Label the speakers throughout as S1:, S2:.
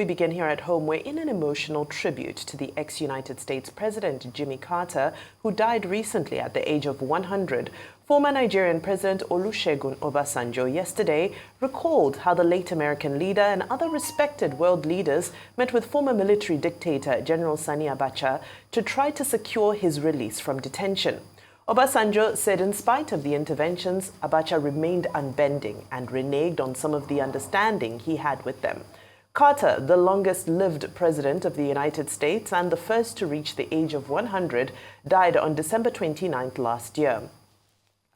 S1: We begin here at home, where in an emotional tribute to the ex-United States President Jimmy Carter, who died recently at the age of 100, former Nigerian President Olusegun Obasanjo yesterday recalled how the late American leader and other respected world leaders met with former military dictator General Sani Abacha to try to secure his release from detention. Obasanjo said in spite of the interventions, Abacha remained unbending and reneged on some of the understanding he had with them. Carter, the longest-lived president of the United States and the first to reach the age of 100, died on December 29th last year.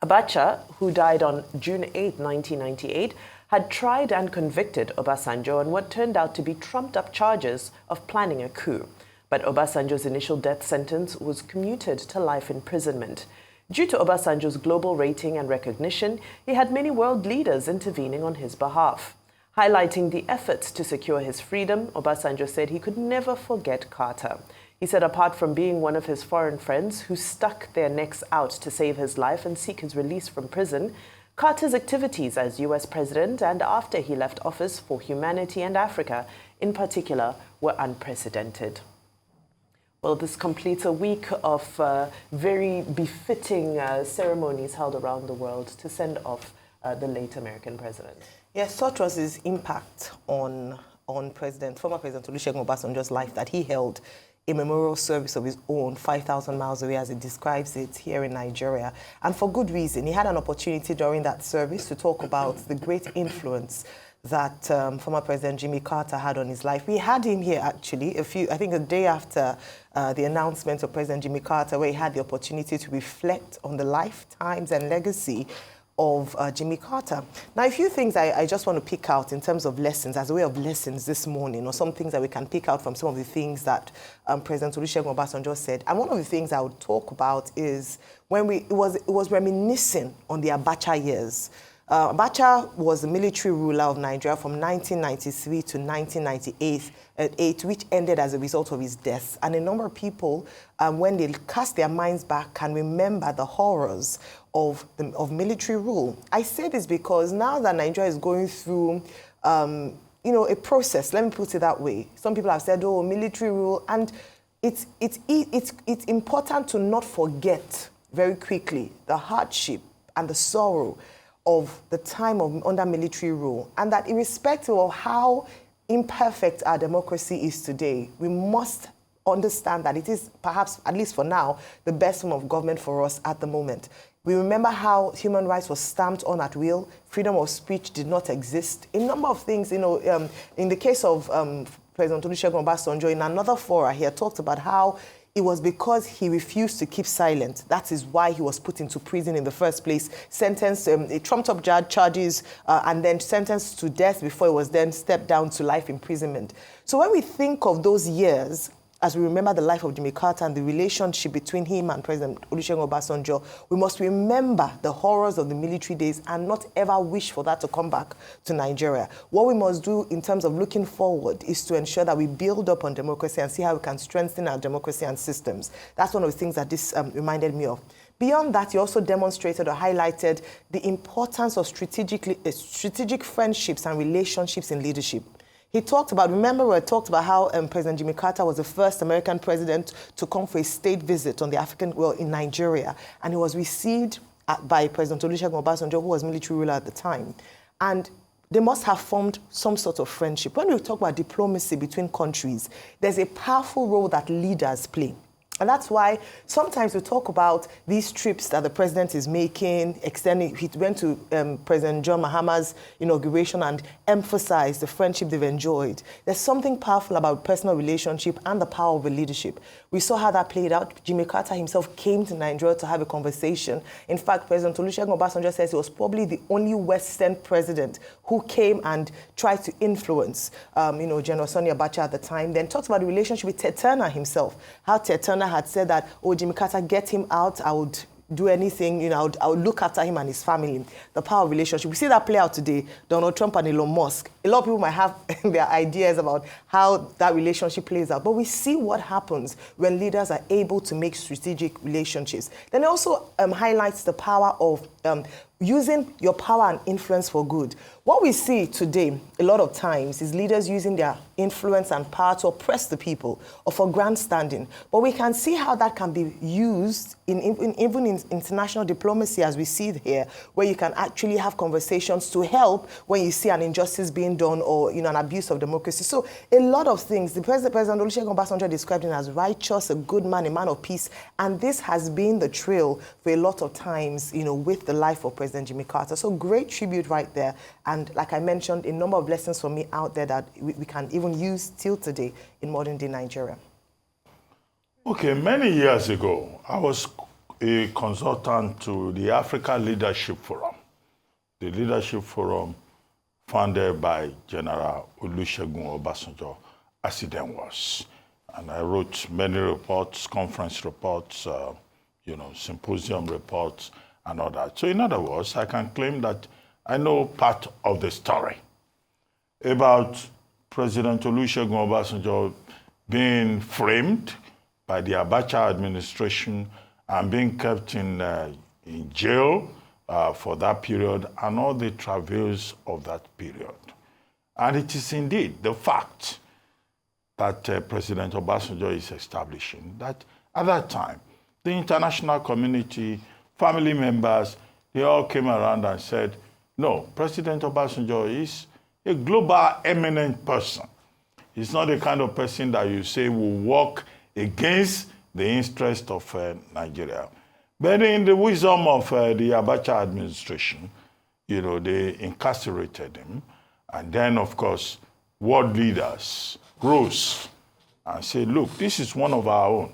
S1: Abacha, who died on June 8, 1998, had tried and convicted Obasanjo on what turned out to be trumped-up charges of planning a coup. But Obasanjo's initial death sentence was commuted to life imprisonment. Due to Obasanjo's global rating and recognition, he had many world leaders intervening on his behalf. Highlighting the efforts to secure his freedom, Obasanjo said he could never forget Carter. He said apart from being one of his foreign friends who stuck their necks out to save his life and seek his release from prison, Carter's activities as U.S. president and after he left office for humanity and Africa in particular were unprecedented. Well, this completes a week of very befitting ceremonies held around the world to send off the late American president.
S2: Yes, such was his impact on former President Olusegun Obasanjo's life that he held a memorial service of his own 5,000 miles away, as he describes it, here in Nigeria. And for good reason. He had an opportunity during that service to talk about the great influence that former President Jimmy Carter had on his life. We had him here, actually, I think a day after the announcement of President Jimmy Carter, where he had the opportunity to reflect on the lifetimes and legacy of Jimmy Carter. Now, a few things I just want to pick out in terms of lessons, as a way of lessons this morning, or some things that we can pick out from some of the things that President Olusegun Obasanjo said. And one of the things I would talk about is when it was reminiscing on the Abacha years. Abacha was the military ruler of Nigeria from 1993 to 1998, which ended as a result of his death. And a number of people, when they cast their minds back, can remember the horrors of military rule. I say this because now that Nigeria is going through, a process, let me put it that way. Some people have said, oh, military rule, and it's important to not forget very quickly the hardship and the sorrow of the time under military rule, and that irrespective of how imperfect our democracy is today, we must understand that it is perhaps, at least for now, the best form of government for us at the moment. We remember how human rights was stamped on at will, freedom of speech did not exist. A number of things, in the case of President Olusegun Obasanjo, in another fora, he had talked about how it was because he refused to keep silent. That is why he was put into prison in the first place, sentenced, trumped-up charges, and then sentenced to death before he was then stepped down to life imprisonment. So when we think of those years, as we remember the life of Jimmy Carter and the relationship between him and President Olusegun Obasanjo, we must remember the horrors of the military days and not ever wish for that to come back to Nigeria. What we must do in terms of looking forward is to ensure that we build up on democracy and see how we can strengthen our democracy and systems. That's one of the things that this reminded me of. Beyond that, he also demonstrated or highlighted the importance of strategic friendships and relationships in leadership. He talked about, remember we talked about how President Jimmy Carter was the first American president to come for a state visit on the in Nigeria. And he was received by President Olusegun Obasanjo, who was military ruler at the time. And they must have formed some sort of friendship. When we talk about diplomacy between countries, there's a powerful role that leaders play. And that's why sometimes we talk about these trips that the president is making, extending. He went to President John Mahama's inauguration and emphasized the friendship they've enjoyed. There's something powerful about personal relationship and the power of the leadership. We saw how that played out. Jimmy Carter himself came to Nigeria to have a conversation. In fact, President Olusegun Obasanjo says he was probably the only Western president who came and tried to influence, General Sani Abacha at the time. Then talked about the relationship with Ted Turner himself, how Ted Turner had said that, oh, Jimmy Carter, get him out, I would do anything, I would look after him and his family. The power of relationship. We see that play out today, Donald Trump and Elon Musk. A lot of people might have their ideas about how that relationship plays out, but we see what happens when leaders are able to make strategic relationships. Then it also highlights the power of using your power and influence for good. What we see today, a lot of times, is leaders using their influence and power to oppress the people or for grandstanding. But we can see how that can be used even in international diplomacy, as we see it here, where you can actually have conversations to help when you see an injustice being done or an abuse of democracy. So a lot of things. The President Olusegun Obasanjo described him as righteous, a good man, a man of peace, and this has been the trail for a lot of times, with the life of President Jimmy Carter. So great tribute right there. And like I mentioned, a number of lessons for me out there that we can even use till today in modern day Nigeria.
S3: Okay, many years ago, I was a consultant to the Africa Leadership Forum. The Leadership Forum founded by General Olusegun Obasanjo, as he then was. And I wrote many reports, conference reports, symposium reports, and all that. So in other words, I can claim that I know part of the story about President Olusegun Obasanjo being framed by the Abacha administration and being kept in jail for that period and all the travails of that period. And it is indeed the fact that President Obasanjo is establishing that at that time, the international community, family members, they all came around and said, no, President Obasanjo is a global eminent person. He's not the kind of person that you say will work against the interest of Nigeria. But in the wisdom of the Abacha administration, they incarcerated him. And then, of course, world leaders rose and said, look, this is one of our own.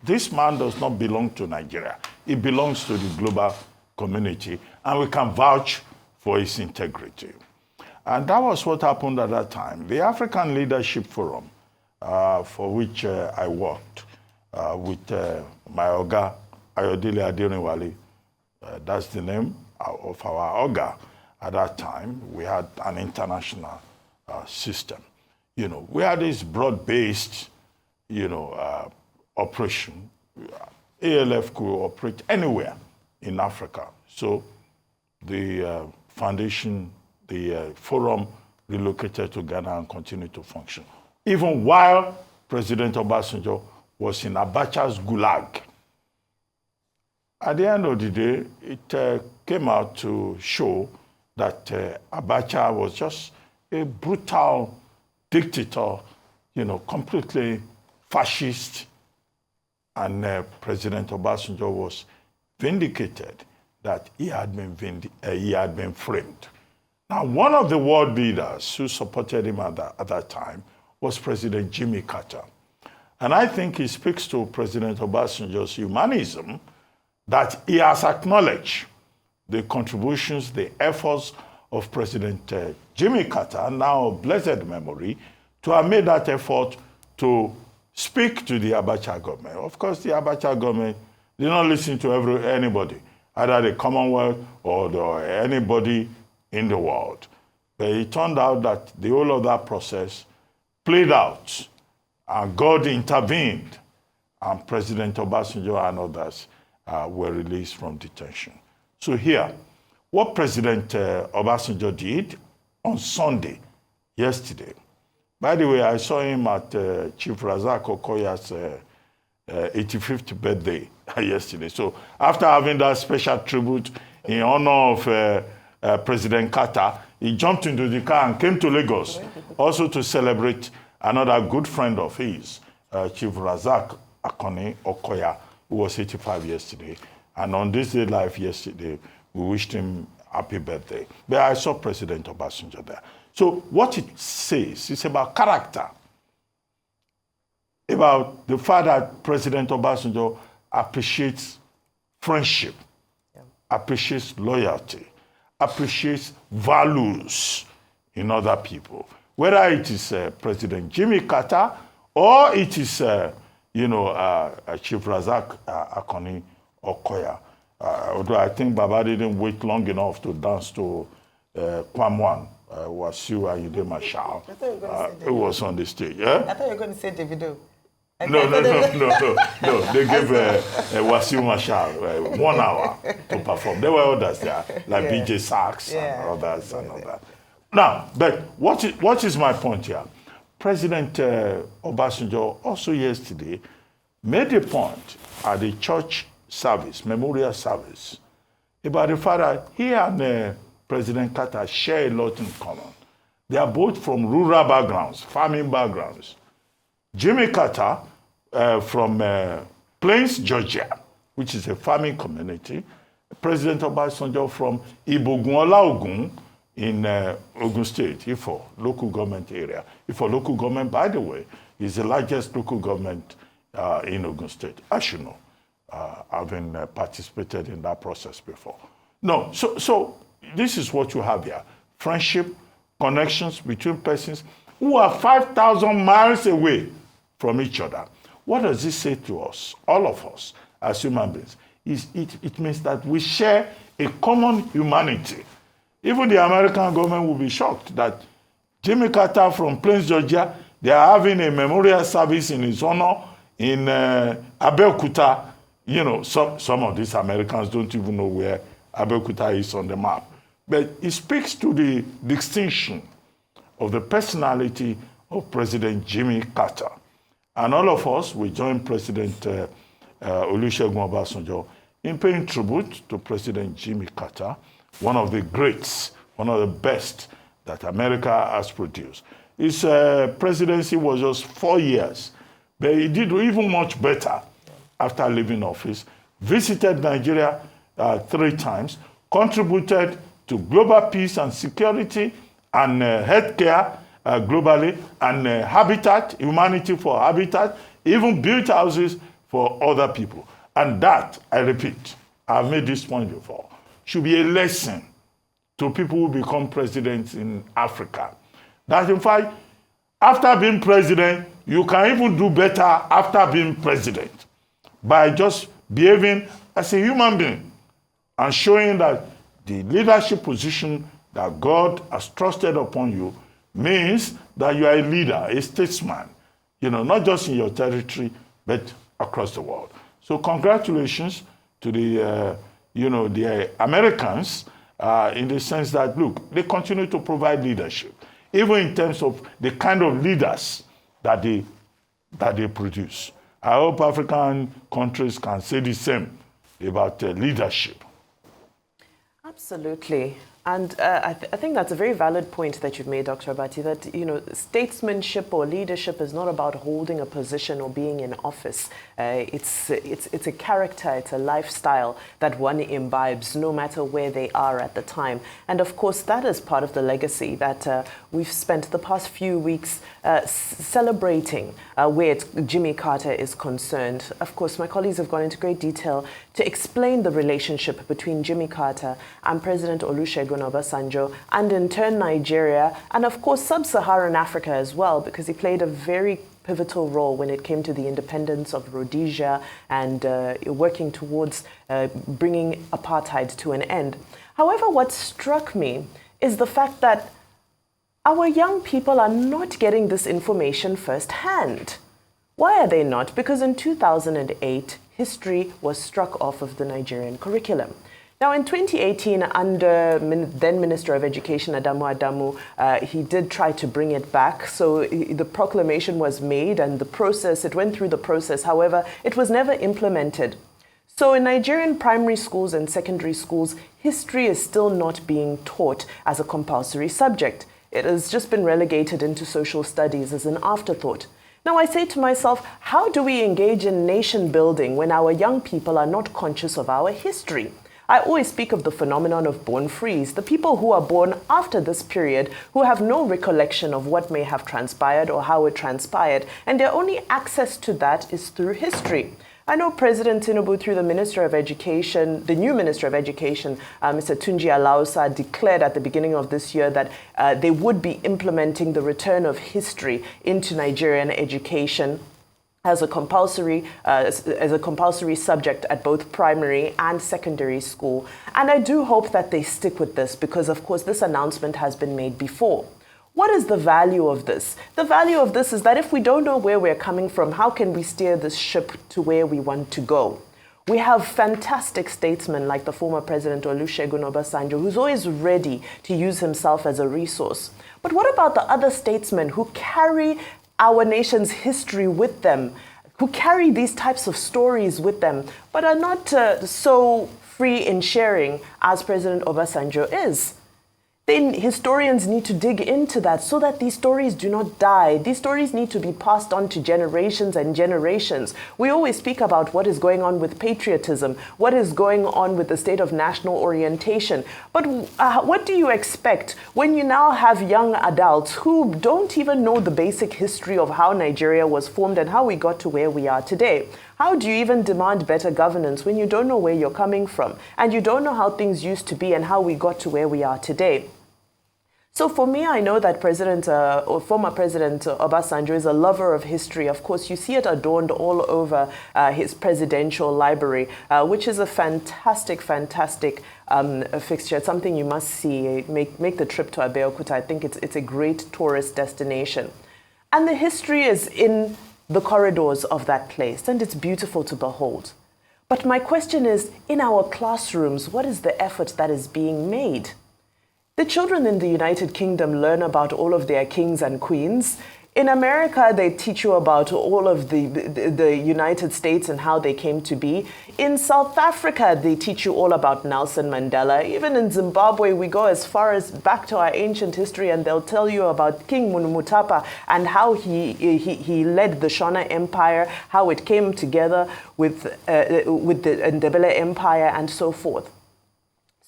S3: This man does not belong to Nigeria. He belongs to the global community, and we can vouch for his integrity. And that was what happened at that time. The African Leadership Forum, for which I worked with my Oga, Ayodele Aderinwale, that's the name of our Oga at that time. We had an international system. We had this broad-based, operation. ALF could operate anywhere in Africa. So the foundation, the forum relocated to Ghana and continued to function. Even while President Obasanjo was in Abacha's gulag. At the end of the day, it came out to show that Abacha was just a brutal dictator, completely fascist, and President Obasanjo was vindicated that he had been framed. Now, one of the world leaders who supported him at that time was President Jimmy Carter. And I think he speaks to President Obasanjo's humanism that he has acknowledged the contributions, the efforts of President Jimmy Carter, now of blessed memory, to have made that effort to speak to the Abacha government. Of course, the Abacha government did not listen to anybody, either the Commonwealth or anybody in the world. But it turned out that the whole of that process played out, and God intervened, and President Obasanjo and others were released from detention. So here, what President Obasanjo did on Sunday, yesterday. By the way, I saw him at Chief Razak Okoya's 85th birthday yesterday. So after having that special tribute in honor of President Carter, he jumped into the car and came to Lagos, also to celebrate another good friend of his, Chief Razak Okoya, who was 85 yesterday. And on this day life yesterday, we wished him happy birthday. But I saw President Obasanjo there. So what it says is about character, about the fact that President Obasanjo appreciates friendship, appreciates loyalty, appreciates values in other people. Whether it is President Jimmy Carter or it is, Chief Razak Akoni Okoya. Although I think Baba didn't wait long enough to dance to Kwamwan, Wasiu Ayinde Marshall, who was on the stage. Yeah?
S2: I thought you were going to say Davido.
S3: No. They gave Wasiu Marshall 1 hour to perform. There were others there, like BJ Sachs and others and all that. Now, but what is my point here? President Obasanjo also yesterday made a point at the church service, memorial service, about the fact that he and President Carter share a lot in common. They are both from rural backgrounds, farming backgrounds. Jimmy Carter from Plains, Georgia, which is a farming community. President Obasanjo from Ibogunla Ogun in Ogun State, Ifo, local government area. Ifo local government, by the way, is the largest local government in Ogun State, as you know, having participated in that process before. No, so this is what you have here. Friendship, connections between persons who are 5,000 miles away from each other. What does this say to us, all of us, as human beings? It means that we share a common humanity. Even the American government will be shocked that Jimmy Carter from Plains, Georgia, they are having a memorial service in his honor in Abeokuta. You know, some of these Americans don't even know where Abeokuta is on the map. But it speaks to the distinction of the personality of President Jimmy Carter. And all of us, we join President Olusegun Obasanjo in paying tribute to President Jimmy Carter, one of the greats, one of the best that America has produced. His presidency was just 4 years, but he did even much better after leaving office, visited Nigeria 3 times, contributed to global peace and security and healthcare globally, and habitat, humanity for habitat, even built houses for other people. And that, I repeat, I've made this point before, should be a lesson to people who become presidents in Africa. That in fact, after being president, you can even do better after being president by just behaving as a human being and showing that the leadership position that God has trusted upon you means that you are a leader, a statesman, you know, not just in your territory, but across the world. So congratulations to the, the Americans in the sense that, look, they continue to provide leadership, even in terms of the kind of leaders that they produce. I hope African countries can say the same about leadership.
S1: Absolutely. And I think that's a very valid point that you've made, Dr. Abati, that, you know, statesmanship or leadership is not about holding a position or being in office. It's a character, it's a lifestyle that one imbibes no matter where they are at the time. And of course, that is part of the legacy that we've spent the past few weeks celebrating where Jimmy Carter is concerned. Of course, my colleagues have gone into great detail to explain the relationship between Jimmy Carter and President Olusegun Obasanjo, and in turn Nigeria, and of course sub-Saharan Africa as well, because he played a very pivotal role when it came to the independence of Rhodesia and working towards bringing apartheid to an end. However, what struck me is the fact that our young people are not getting this information firsthand. Why are they not? Because in 2008, history was struck off of the Nigerian curriculum. Now, in 2018, under then Minister of Education, Adamu, he did try to bring it back. So the proclamation was made and it went through the process. However, it was never implemented. So in Nigerian primary schools and secondary schools, history is still not being taught as a compulsory subject. It has just been relegated into social studies as an afterthought. Now, I say to myself, how do we engage in nation building when our young people are not conscious of our history? I always speak of the phenomenon of born frees, the people who are born after this period who have no recollection of what may have transpired or how it transpired, and their only access to that is through history. I know President Tinubu, through the Minister of Education, the new Minister of Education, Mr. Tunji Alausa, declared at the beginning of this year that they would be implementing the return of history into Nigerian education as a compulsory subject at both primary and secondary school. And I do hope that they stick with this because, of course, this announcement has been made before. What is the value of this? The value of this is that if we don't know where we're coming from, how can we steer this ship to where we want to go? We have fantastic statesmen like the former President Olusegun Obasanjo, who's always ready to use himself as a resource. But what about the other statesmen who carry our nation's history with them, who carry these types of stories with them, but are not so free in sharing as President Obasanjo is? Then historians need to dig into that so that these stories do not die. These stories need to be passed on to generations and generations. We always speak about what is going on with patriotism, what is going on with the state of national orientation. But what do you expect when you now have young adults who don't even know the basic history of how Nigeria was formed and how we got to where we are today? How do you even demand better governance when you don't know where you're coming from and you don't know how things used to be and how we got to where we are today? So for me, I know that former President Obasanjo is a lover of history. Of course, you see it adorned all over his presidential library, which is a fantastic fixture. It's something you must see. Make the trip to Abeokuta. I think it's a great tourist destination. And the history is in the corridors of that place, and it's beautiful to behold. But my question is, in our classrooms, what is the effort that is being made? The children in the United Kingdom learn about all of their kings and queens. In America, they teach you about all of the United States and how they came to be. In South Africa, they teach you all about Nelson Mandela. Even in Zimbabwe, we go as far as back to our ancient history, and they'll tell you about King Munumutapa and how he led the Shona Empire, how it came together with the Ndebele Empire, and so forth.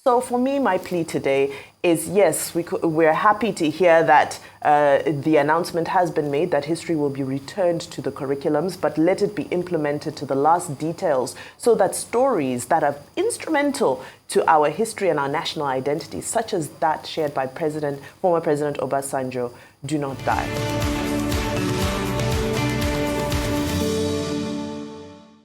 S1: So for me, my plea today is, yes, we're happy to hear that the announcement has been made that history will be returned to the curriculums, but let it be implemented to the last details so that stories that are instrumental to our history and our national identity, such as that shared by former President Obasanjo, do not die.